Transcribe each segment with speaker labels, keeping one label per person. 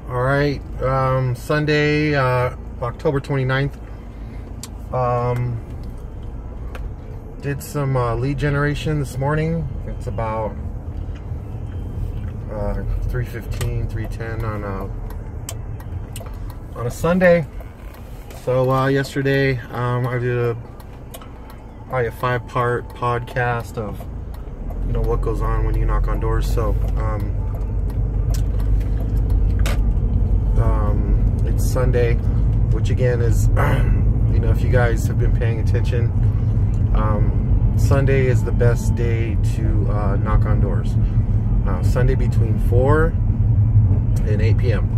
Speaker 1: All right, Sunday, October 29th. Did some lead generation this morning. It's about 3:15, 3:10 on a Sunday. So yesterday, I did probably a 5-part podcast of what goes on when you knock on doors. So it's Sunday, which again is if you guys have been paying attention, Sunday is the best day to knock on doors. Sunday between 4 and 8 p.m.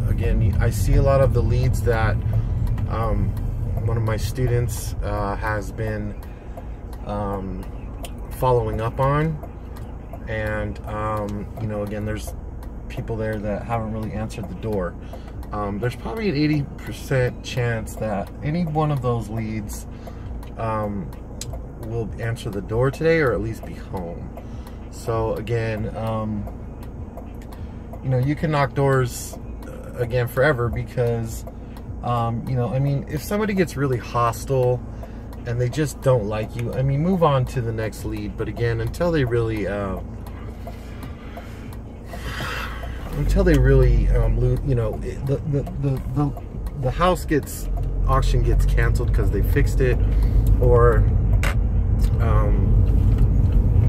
Speaker 1: Again, I see a lot of the leads that one of my students has been following up on, and again, there's people there that haven't really answered the door. There's probably an 80% chance that any one of those leads will answer the door today, or at least be home. So again, you can knock doors again forever, because if somebody gets really hostile and they just don't like you, move on to the next lead. But again, until they really the house auction gets canceled because they fixed it, or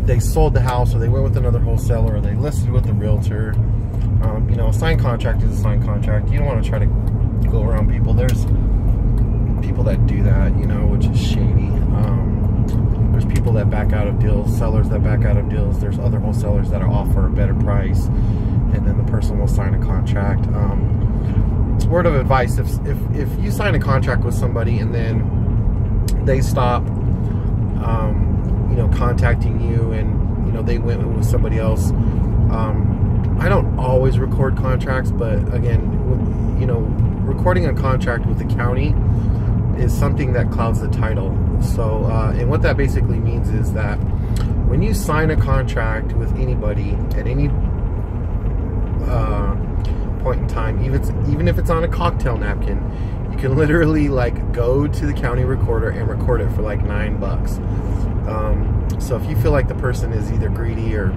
Speaker 1: they sold the house, or they went with another wholesaler, or they listed with the realtor. A signed contract is a signed contract. You don't want to try to go around people. There's people that do that, which is shady. There's people that back out of deals, sellers that back out of deals. There's other wholesalers that offer a better price, and then the person will sign a contract. Word of advice: if you sign a contract with somebody and then they stop, contacting you, and they went with somebody else. I don't always record contracts, but again, recording a contract with the county is something that clouds the title. So, and what that basically means is that when you sign a contract with anybody at any point in time, even if it's on a cocktail napkin, you can literally go to the county recorder and record it for like $9. So if you feel like the person is either greedy or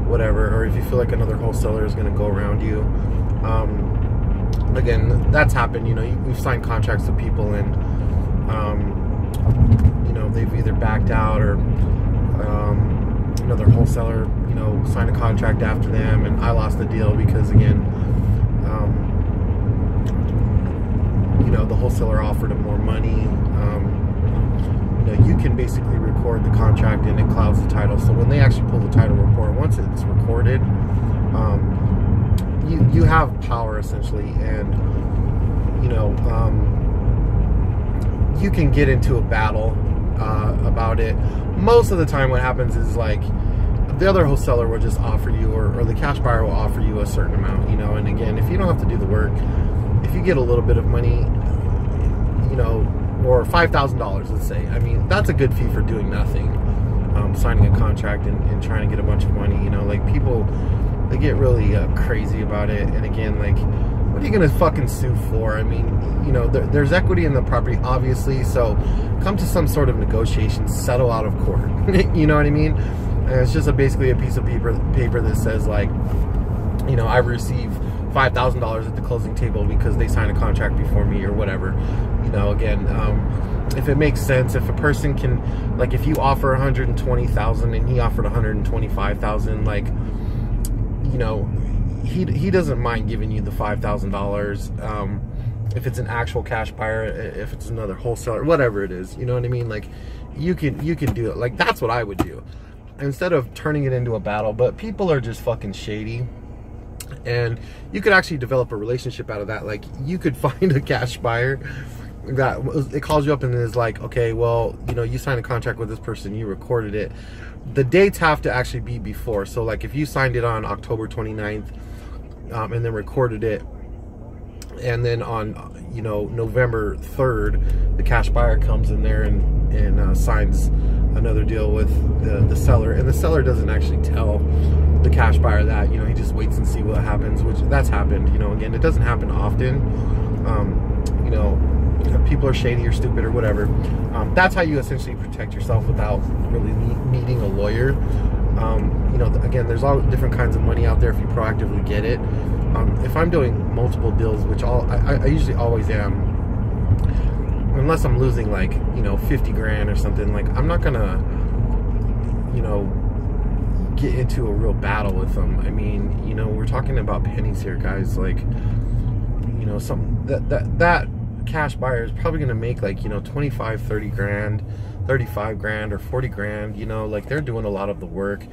Speaker 1: whatever, or if you feel like another wholesaler is going to go around you, again, that's happened. We've signed contracts with people, and they've either backed out, or another wholesaler signed a contract after them, and I lost the deal because again, the wholesaler offered them more money. You can basically record the contract and it clouds the title. So when they actually pull the title report, once it's recorded, you have power essentially, and you can get into a battle about it. Most of the time what happens is the other wholesaler will just offer you, or the cash buyer will offer you a certain amount, and again, if you don't have to do the work, if you get a little bit of money, or $5,000, let's say, that's a good fee for doing nothing. Signing a contract and trying to get a bunch of money, people, they get really crazy about it. And again, what are you gonna fucking sue for? There's equity in the property, obviously, so come to some sort of negotiation, settle out of court. You know what I mean? And it's just basically a piece of paper that says I received $5,000 at the closing table because they signed a contract before me, or whatever. Again, if it makes sense, if a person can, if you offer $120,000 and he offered $125,000, he doesn't mind giving you the $5,000. If it's an actual cash buyer, if it's another wholesaler, whatever it is, you know what I mean? You can do it. That's what I would do, instead of turning it into a battle. But people are just fucking shady, and you could actually develop a relationship out of that. You could find a cash buyer that it calls you up and is okay, well, you signed a contract with this person, you recorded it. The dates have to actually be before. So if you signed it on October 29th and then recorded it, and then on November 3rd the cash buyer comes in there and signs another deal with the seller, and the seller doesn't actually tell the cash buyer that, you know, he just waits and see what happens, which that's happened, you know. Again, it doesn't happen often. You know, people are shady or stupid or whatever. That's how you essentially protect yourself without really needing a lawyer. You know, again, there's all different kinds of money out there if you proactively get it. If I'm doing multiple deals, which I usually always am, unless I'm losing like, you know, 50 grand or something, like I'm not gonna, you know, get into a real battle with them. I mean, you know, we're talking about pennies here, guys. Like, you know, that cash buyer is probably gonna make like, you know, 25, 30 grand, 35 grand or 40 grand, you know, like they're doing a lot of the work.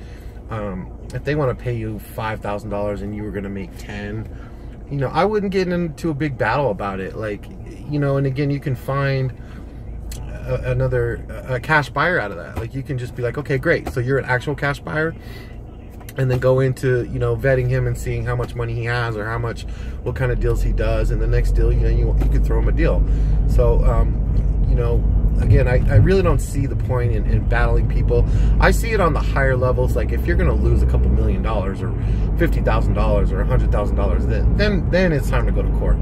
Speaker 1: If they want to pay you $5,000 and you were going to make 10, you know, I wouldn't get into a big battle about it. Like, you know, and again, you can find a cash buyer out of that. Like, you can just be like, okay, great. So you're an actual cash buyer, and then go into, you know, vetting him and seeing how much money he has or what kind of deals he does. And the next deal, you know, you could throw him a deal. So, you know, again, I really don't see the point in battling people. I see it on the higher levels. Like, if you're going to lose a couple $1 million or $50,000 or $100,000, then it's time to go to court.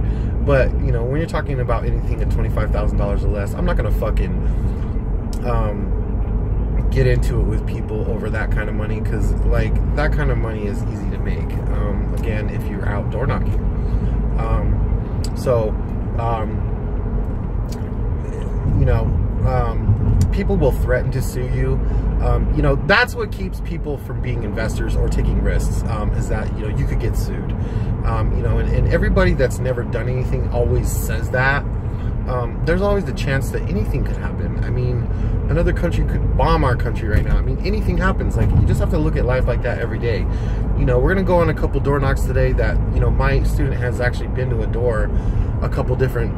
Speaker 1: But, you know, when you're talking about anything at $25,000 or less, I'm not going to fucking get into it with people over that kind of money, because, like, that kind of money is easy to make. Again, if you're out door knocking. You know, people will threaten to sue you. You know, that's what keeps people from being investors or taking risks, is that, you know, you could get sued. You know, and everybody that's never done anything always says that. There's always the chance that anything could happen. I mean, another country could bomb our country right now. I mean, anything happens. Like, you just have to look at life like that every day. You know, we're going to go on a couple door knocks today that, you know, my student has actually been to a door, a couple different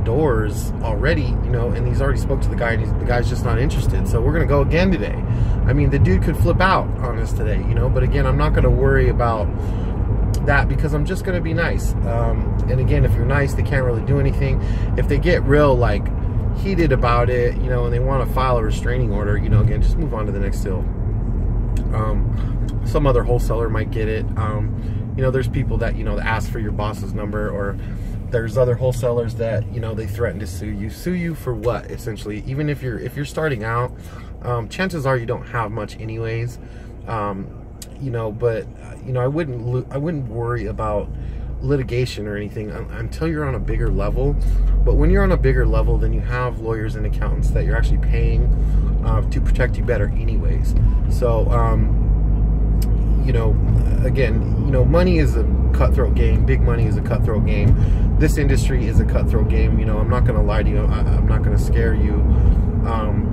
Speaker 1: doors already, you know, and he's already spoke to the guy, and the guy's just not interested. So we're gonna go again today. I mean, the dude could flip out on us today, you know, but again, I'm not gonna worry about that, because I'm just gonna be nice. And again, if you're nice, they can't really do anything. If they get real, like, heated about it, you know, and they want to file a restraining order, you know, again, just move on to the next deal. Some other wholesaler might get it. You know, there's people that, you know, ask for your boss's number, or there's other wholesalers that, you know, they threaten to sue you. Sue you for what, essentially? Even if you're starting out, chances are you don't have much anyways. You know, but you know, I wouldn't worry about litigation or anything until you're on a bigger level. But when you're on a bigger level, then you have lawyers and accountants that you're actually paying to protect you better anyways. So you know, again, you know, money is a cutthroat game. Big money is a cutthroat game. This industry is a cutthroat game. You know, I'm not going to lie to you. I'm not going to scare you.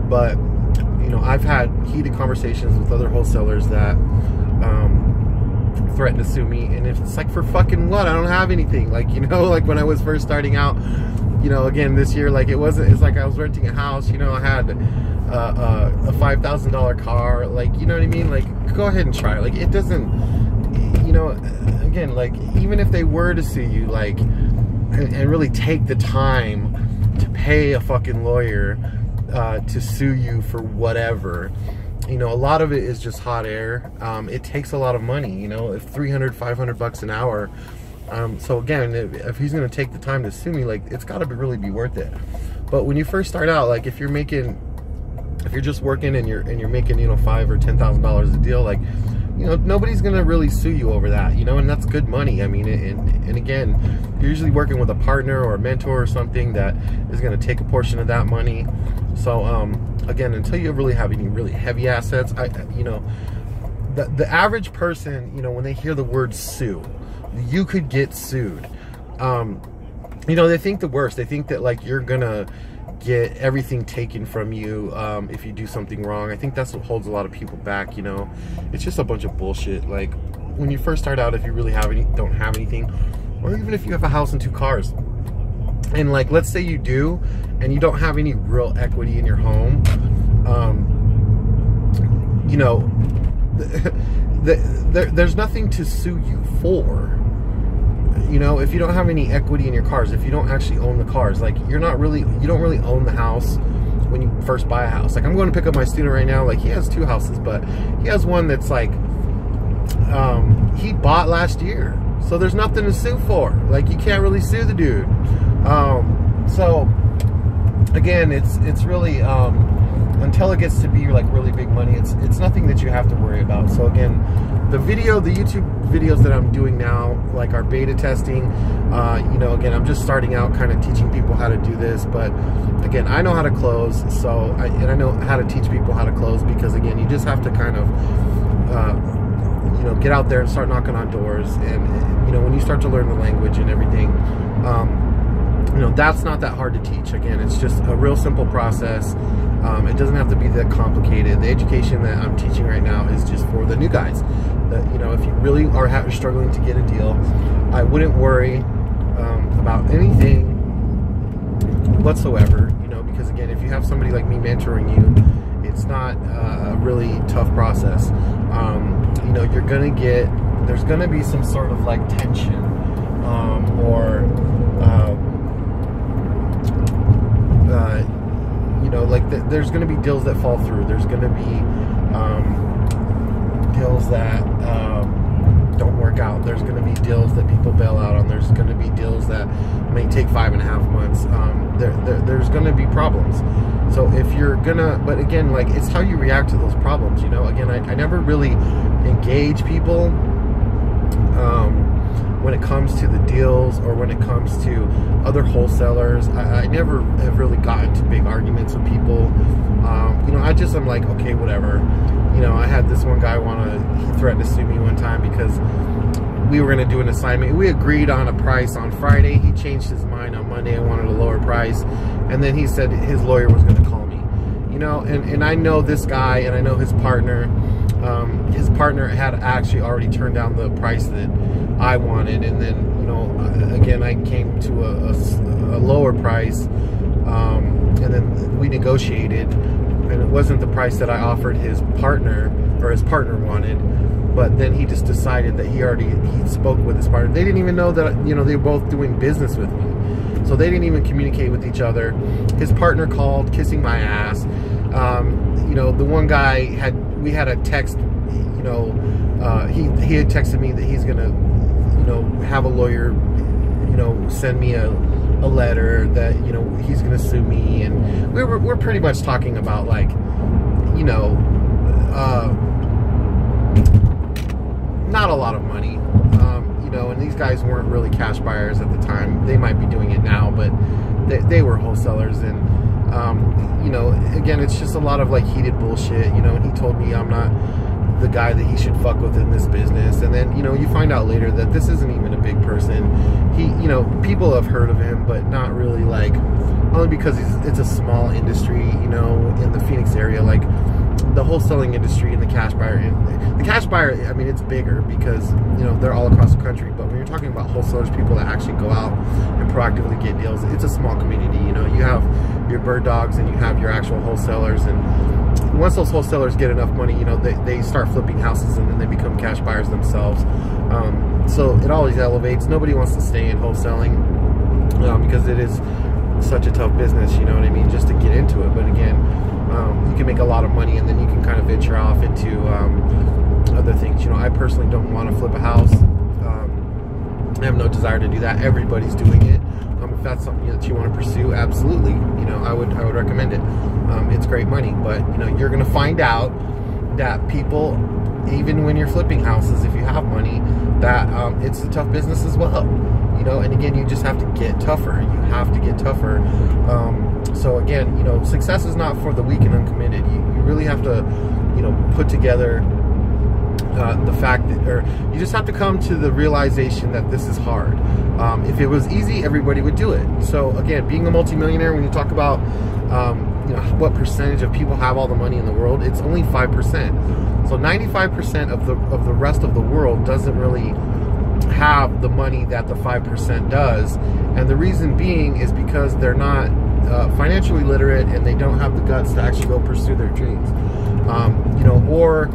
Speaker 1: But, you know, I've had heated conversations with other wholesalers that threaten to sue me. And if it's like, for fucking what? I don't have anything. Like, you know, like when I was first starting out, you know, again, this year, like, it's like I was renting a house. You know, I had a $5,000 car. Like, you know what I mean? Like, go ahead and try it. Like, it doesn't, you know, again, like, even if they were to sue you, like, and really take the time to pay a fucking lawyer to sue you for whatever, you know, a lot of it is just hot air. It takes a lot of money, you know, if $300-500 an hour. So again, if he's going to take the time to sue me, like, it's got to really be worth it. But when you first start out, like, if you're just working and you're making, you know, $5,000 or $10,000 a deal, like, you know, nobody's gonna really sue you over that, you know, and that's good money. I mean, and again, you're usually working with a partner or a mentor or something that is gonna take a portion of that money. So again, until you really have any really heavy assets, you know, the average person, you know, when they hear the word sue, you could get sued. You know, they think the worst. They think that, like, you're gonna get everything taken from you if you do something wrong. I think that's what holds a lot of people back, you know. It's just a bunch of bullshit. Like, when you first start out, if you really don't have anything, or even if you have a house and 2 cars, and, like, let's say you do, and you don't have any real equity in your home, you know, there's nothing to sue you for. You know, if you don't have any equity in your cars, if you don't actually own the cars, like, you don't really own the house when you first buy a house. Like, I'm going to pick up my student right now. Like, he has 2 houses, but he has one that's like, he bought last year. So there's nothing to sue for. Like, you can't really sue the dude. So again, it's really, until it gets to be like really big money, it's nothing that you have to worry about. So again, the YouTube videos that I'm doing now, like, our beta testing, you know, again, I'm just starting out kind of teaching people how to do this, but again, I know how to close, so and I know how to teach people how to close, because again, you just have to kind of you know, get out there and start knocking on doors, and you know, when you start to learn the language and everything, you know, that's not that hard to teach. Again, it's just a real simple process. It doesn't have to be that complicated. The education that I'm teaching right now is just for the new guys. That, you know, if you really are struggling to get a deal, I wouldn't worry about anything whatsoever. You know, because again, if you have somebody like me mentoring you, it's not a really tough process. You know, you're gonna get, there's gonna be some sort of like tension, or you know, like there's going to be deals that fall through. There's going to be deals that don't work out. There's going to be deals that people bail out on. There's going to be deals that may take 5.5 months. There's going to be problems. So if you're gonna, but again, like, it's how you react to those problems. You know, again, I never really engage people when it comes to the deals, or when it comes to other wholesalers. I never have really gotten into big arguments with people. You know, I'm like, okay, whatever. You know, I had this one guy he threatened to sue me one time because we were going to do an assignment. We agreed on a price on Friday. He changed his mind on Monday and wanted a lower price. And then he said his lawyer was going to call me. You know, and I know this guy, and I know his partner. His partner had actually already turned down the price that I wanted, and then, you know, again, I came to a lower price, and then we negotiated, and it wasn't the price that I offered his partner, or his partner wanted, but then he just decided that he spoke with his partner. They didn't even know that, you know, they were both doing business with me, so they didn't even communicate with each other. His partner called, kissing my ass. You know, the one guy we had a text, you know, he had texted me that he's gonna, you know, have a lawyer, you know, send me a letter that, you know, he's gonna sue me, and we're pretty much talking about, like, you know, not a lot of money, you know, and these guys weren't really cash buyers at the time. They might be doing it now, but they were wholesalers, and you know, again, it's just a lot of like heated bullshit, you know, and he told me I'm not the guy that he should fuck with in this business. And then, you know, you find out later that this isn't even a big person. He, you know, people have heard of him, but not really, like, only because it's a small industry, you know, in the Phoenix area. Like, the wholesaling industry and the cash buyer, I mean, it's bigger because, you know, they're all across the country. But when you're talking about wholesalers, people that actually go out and proactively get deals, it's a small community. You know, you have your bird dogs and you have your actual wholesalers, and once those wholesalers get enough money, you know, they start flipping houses, and then they become cash buyers themselves. So it always elevates. Nobody wants to stay in wholesaling because it is such a tough business, you know what I mean, just to get into it. But again, you can make a lot of money, and then you can kind of venture off into other things. You know, I personally don't want to flip a house. I have no desire to do that. Everybody's doing it. If that's something that you want to pursue, absolutely, you know, I would recommend it. It's great money, but, you know, you're going to find out that people, even when you're flipping houses, if you have money, that it's a tough business as well, you know. And again, you just have to get tougher. You have to get tougher. So again, you know, success is not for the weak and uncommitted. You really have to, you know, put together the fact that, or you just have to come to the realization that this is hard. If it was easy, everybody would do it. So again, being a multimillionaire, when you talk about you know, what percentage of people have all the money in the world, it's only 5%. So 95% of the rest of the world doesn't really have the money that the 5% does, and the reason being is because they're not financially literate, and they don't have the guts to actually go pursue their dreams. You know, or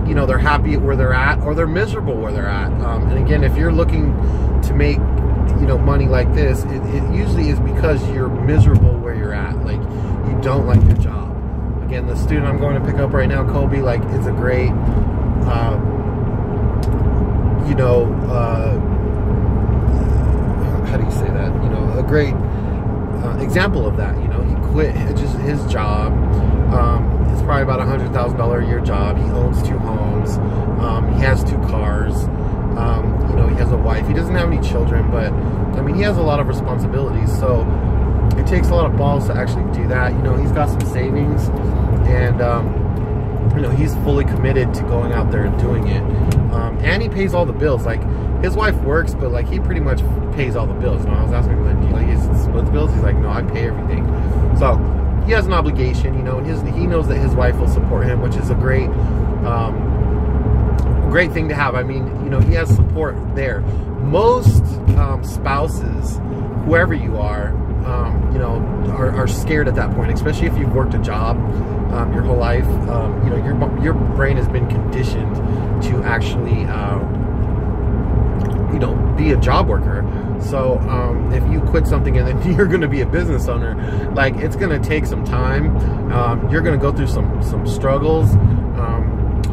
Speaker 1: you know, they're happy where they're at, or they're miserable where they're at. And again, if you're looking to make you know, money like this, it usually is because you're miserable where you're at. Like, you don't like your job. Again, the student I'm going to pick up right now, Kobe, like, is a great, you know, how do you say that? You know, a great example of that. You know, he quit just his job. It's probably about $100,000 a year job. He owns 2 homes. He has 2 cars. You know, he has a wife. He doesn't have any children, but I mean, he has a lot of responsibilities. So it takes a lot of balls to actually do that. You know, he's got some savings, and you know, he's fully committed to going out there and doing it. And he pays all the bills. Like, his wife works, but like, he pretty much pays all the bills. You know, I was asking him, like, do you like split the bills? He's like, no, I pay everything. So he has an obligation, you know, and he knows that his wife will support him, which is a great great thing to have. I mean, you know, he has support there. Most spouses, whoever you are, you know, are scared at that point, especially if you've worked a job your whole life. You know, your brain has been conditioned to actually, you know, be a job worker. So if you quit something and then you're going to be a business owner, like, it's going to take some time. You're going to go through some struggles,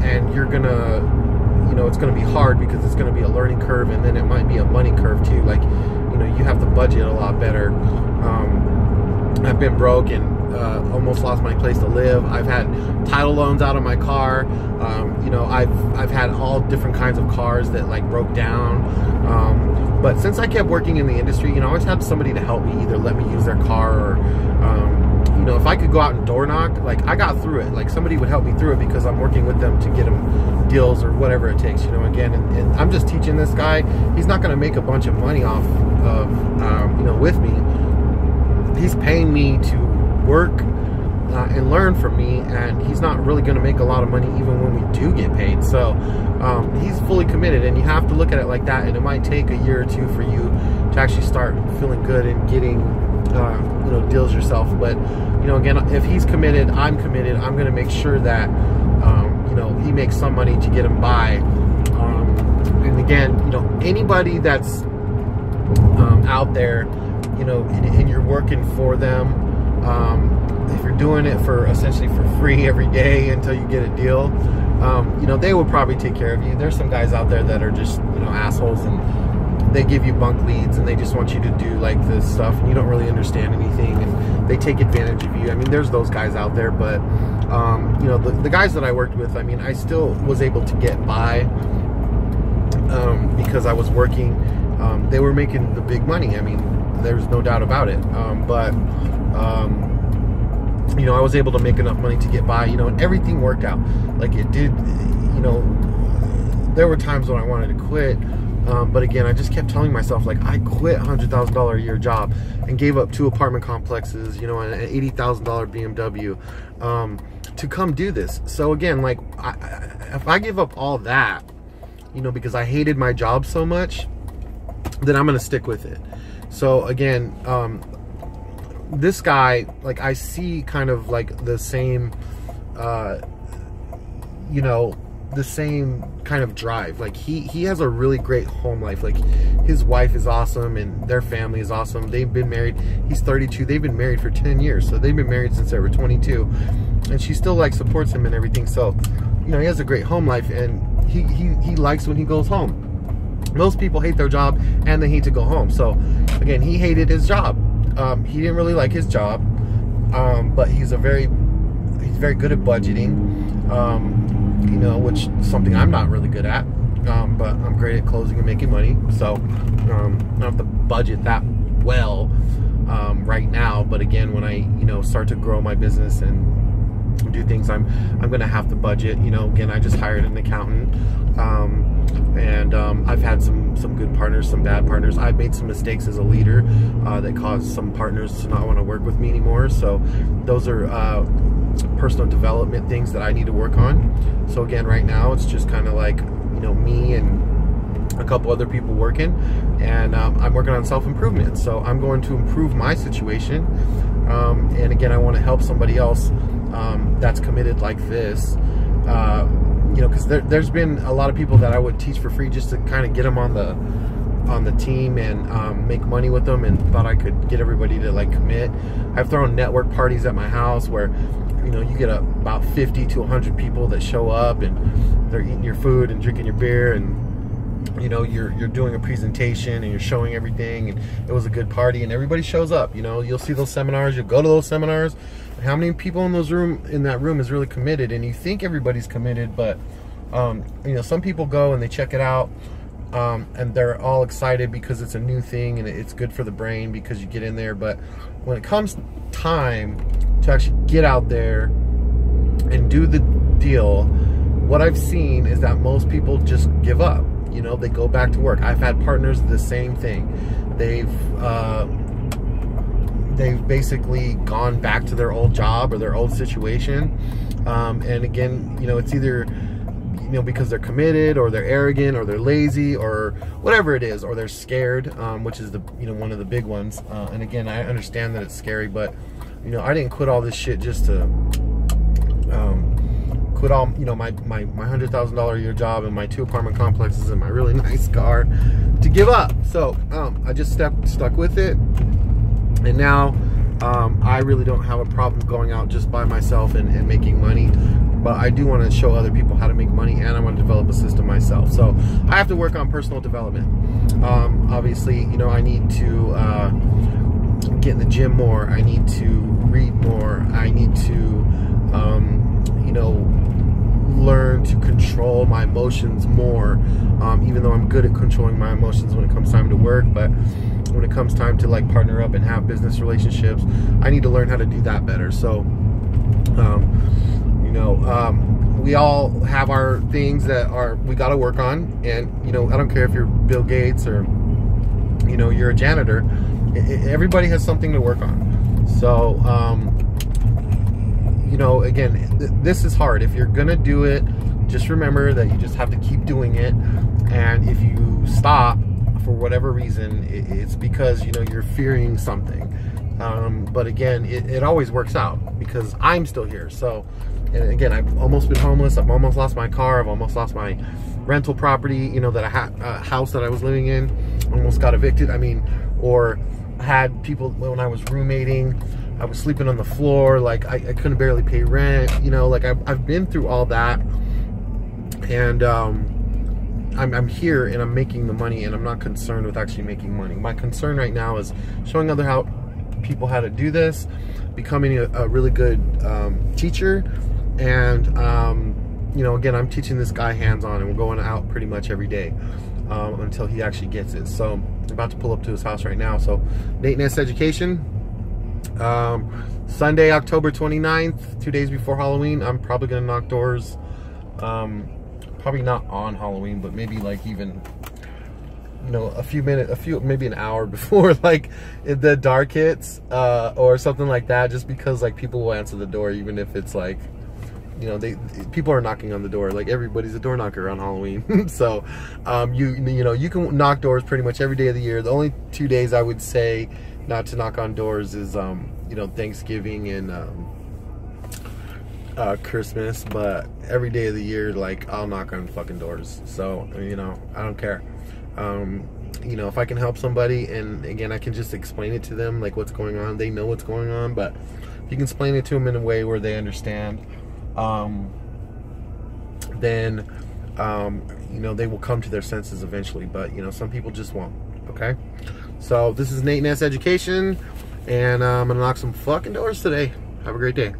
Speaker 1: and you're going to, you know, it's going to be hard because it's going to be a learning curve, and then it might be a money curve too. Like, you know, you have to budget a lot better. I've been broke and almost lost my place to live. I've had title loans out of my car. You know, I've had all different kinds of cars that like broke down. But since I kept working in the industry, you know, I always had somebody to help me, either let me use their car, or you know, if I could go out and door knock, like, I got through it. Like, somebody would help me through it because I'm working with them to get them deals or whatever it takes, you know. Again, and I'm just teaching this guy. He's not going to make a bunch of money off of, you know, with me. He's paying me to work and learn from me, and he's not really going to make a lot of money even when we do get paid. So he's fully committed, and you have to look at it like that. And it might take a year or 2 for you to actually start feeling good and getting you know, deals yourself. But, you know, again, if he's committed, I'm committed. I'm going to make sure that you know, he makes some money to get him by. And again, you know, anybody that's out there, you know, and you're working for them, if you're doing it for essentially for free every day until you get a deal, you know, they will probably take care of you. There's some guys out there that are just, you know, assholes, and they give you bunk leads, and they just want you to do like this stuff, and you don't really understand anything, and they take advantage of you. I mean, there's those guys out there, but you know, the guys that I worked with, I mean, I still was able to get by because I was working. They were making the big money. I mean, there's no doubt about it. But you know, I was able to make enough money to get by, you know, and everything worked out. Like, it did, you know. There were times when I wanted to quit, but again, I just kept telling myself, like, I quit a $100,000 a year job and gave up 2 apartment complexes, you know, and an $80,000 BMW to come do this. So again, like, if I give up all that, you know, because I hated my job so much, then I'm going to stick with it. So again, this guy, like, I see kind of like the same, you know, the same kind of drive. Like, he has a really great home life. Like, his wife is awesome, and their family is awesome. They've been married. He's 32. They've been married for 10 years. So they've been married since they were 22, and she still like supports him and everything. So, you know, he has a great home life, and he likes when he goes home. Most people hate their job and they hate to go home. So again, he hated his job. He didn't really like his job, but he's very good at budgeting. You know, which is something I'm not really good at, but I'm great at closing and making money. So I don't have to budget that well right now. But again, when I, you know, start to grow my business and do things, I'm gonna have to budget. You know, again, I just hired an accountant, and I've had some good partners, some bad partners. I've made some mistakes as a leader that caused some partners to not want to work with me anymore. So those are personal development things that I need to work on. So again, right now it's just kind of like, you know, me and a couple other people working, and I'm working on self-improvement. So I'm going to improve my situation, and again, I want to help somebody else that's committed like this. You know, because there's been a lot of people that I would teach for free just to kind of get them on on the team and make money with them, and thought I could get everybody to like commit. I've thrown network parties at my house where, you know, you get about 50 to 100 people that show up, and they're eating your food and drinking your beer, and you know, you're doing a presentation and you're showing everything, and it was a good party, and everybody shows up. You know, you'll see those seminars, you'll go to those seminars, and how many people in that room is really committed? And you think everybody's committed, but you know, some people go and they check it out, and they're all excited because it's a new thing and it's good for the brain because you get in there. But when it comes time to actually get out there and do the deal, what I've seen is that most people just give up. You know, they go back to work. I've had partners the same thing. They've basically gone back to their old job or their old situation, and again, you know, it's either, you know, because they're committed, or they're arrogant, or they're lazy, or whatever it is, or they're scared, which is the, you know, one of the big ones. And again, I understand that it's scary, but you know, I didn't quit all this shit just to quit all, you know, my $100,000 a year job and my 2 apartment complexes and my really nice car to give up. So I just stuck with it, and now I really don't have a problem going out just by myself and making money. But I do want to show other people how to make money, and I want to develop a system myself. So I have to work on personal development. Obviously, you know, I need to get in the gym more. I need to read more. I need to, you know, learn to control my emotions more, even though I'm good at controlling my emotions when it comes time to work. But when it comes time to like partner up and have business relationships, I need to learn how to do that better. So you know, we all have our things that we got to work on, and you know, I don't care if you're Bill Gates or, you know, you're a janitor. Everybody has something to work on. So you know, again, this is hard. If you're gonna do it, just remember that you just have to keep doing it. And if you stop for whatever reason, it's because, you know, you're fearing something. But again, it always works out because I'm still here. So, and again, I've almost been homeless. I've almost lost my car. I've almost lost my rental property, you know, that I had, a house that I was living in, almost got evicted. I mean, or had people, when I was roommating, I was sleeping on the floor, like I couldn't barely pay rent, you know, like I've been through all that, and I'm here and I'm making the money, and I'm not concerned with actually making money. My concern right now is showing other people how to do this, becoming a really good teacher, and you know, again, I'm teaching this guy hands-on, and we're going out pretty much every day until he actually gets it. So I'm about to pull up to his house right now. So Nate Ness Education. Sunday, October 29th, 2 days before Halloween. I'm probably gonna knock doors, probably not on Halloween, but maybe like even, you know, maybe an hour before like the dark hits, or something like that, just because like people will answer the door, even if it's like, you know, people are knocking on the door. Like everybody's a door knocker on Halloween. So you know, you can knock doors pretty much every day of the year. The only 2 days I would say not to knock on doors is you know, Thanksgiving and Christmas. But every day of the year, like, I'll knock on fucking doors. So, you know, I don't care. You know, if I can help somebody, and again, I can just explain it to them, like what's going on. They know what's going on, but if you can explain it to them in a way where they understand, then you know, they will come to their senses eventually. But you know, some people just won't. Okay, so this is Nate Ness Education, and I'm gonna knock some fucking doors today. Have a great day.